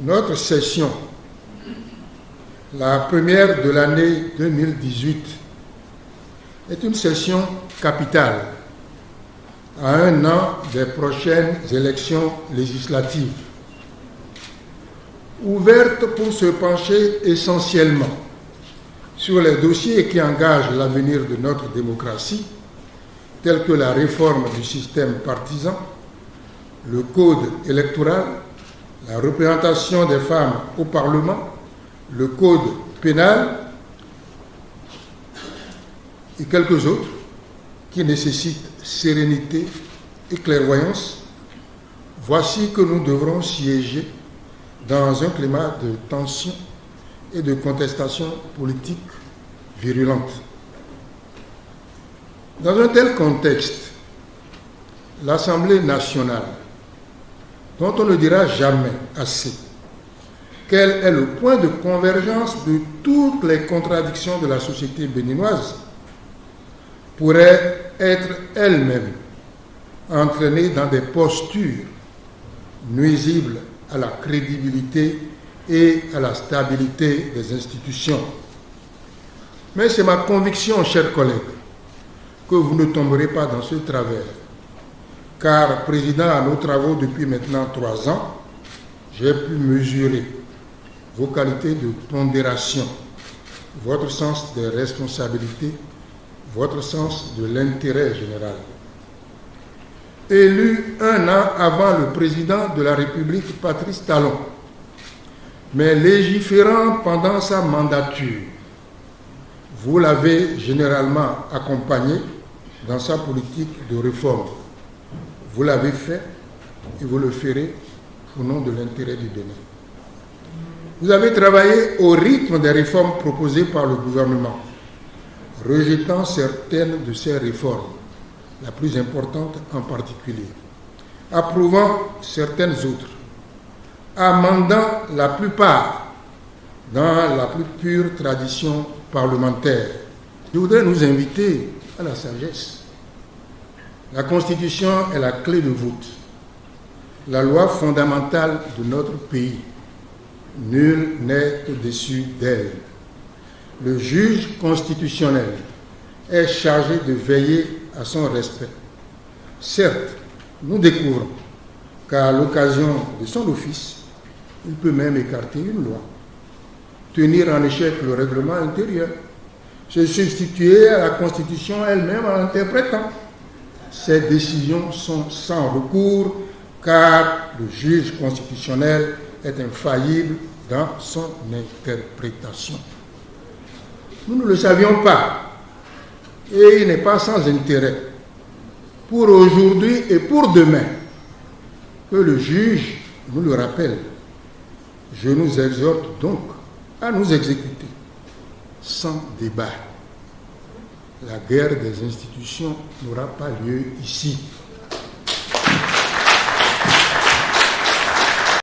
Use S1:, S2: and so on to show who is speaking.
S1: Notre session, la première de l'année 2018, est une session capitale à un an des prochaines élections législatives, ouverte pour se pencher essentiellement sur les dossiers qui engagent l'avenir de notre démocratie, tels que la réforme du système partisan, le code électoral, la représentation des femmes au Parlement, le code pénal et quelques autres qui nécessitent sérénité et clairvoyance. Voici que nous devrons siéger dans un climat de tension et de contestation politique virulente. Dans un tel contexte, l'Assemblée nationale, dont on ne dira jamais assez quel est le point de convergence de toutes les contradictions de la société béninoise, pourrait être elle-même entraînée dans des postures nuisibles à la crédibilité et à la stabilité des institutions. Mais c'est ma conviction, chers collègues, que vous ne tomberez pas dans ce travers, car président à nos travaux depuis maintenant 3 ans, j'ai pu mesurer vos qualités de pondération, votre sens des responsabilités, votre sens de l'intérêt général. Élu 1 an avant le président de la République, Patrice Talon, mais légiférant pendant sa mandature, vous l'avez généralement accompagné dans sa politique de réforme. Vous l'avez fait et vous le ferez au nom de l'intérêt du Bénin. Vous avez travaillé au rythme des réformes proposées par le gouvernement, rejetant certaines de ces réformes, la plus importante en particulier, approuvant certaines autres, amendant la plupart dans la plus pure tradition parlementaire. Je voudrais nous inviter à la sagesse. La Constitution est la clé de voûte, la loi fondamentale de notre pays. Nul n'est au-dessus d'elle. Le juge constitutionnel est chargé de veiller à son respect. Certes, nous découvrons qu'à l'occasion de son office, il peut même écarter une loi, tenir en échec le règlement intérieur, se substituer à la Constitution elle-même en l'interprétant. Ces décisions sont sans recours car le juge constitutionnel est infaillible dans son interprétation. Nous ne le savions pas et il n'est pas sans intérêt pour aujourd'hui et pour demain que le juge nous le rappelle. Je nous exhorte donc à nous exécuter sans débat. La guerre des institutions n'aura pas lieu ici.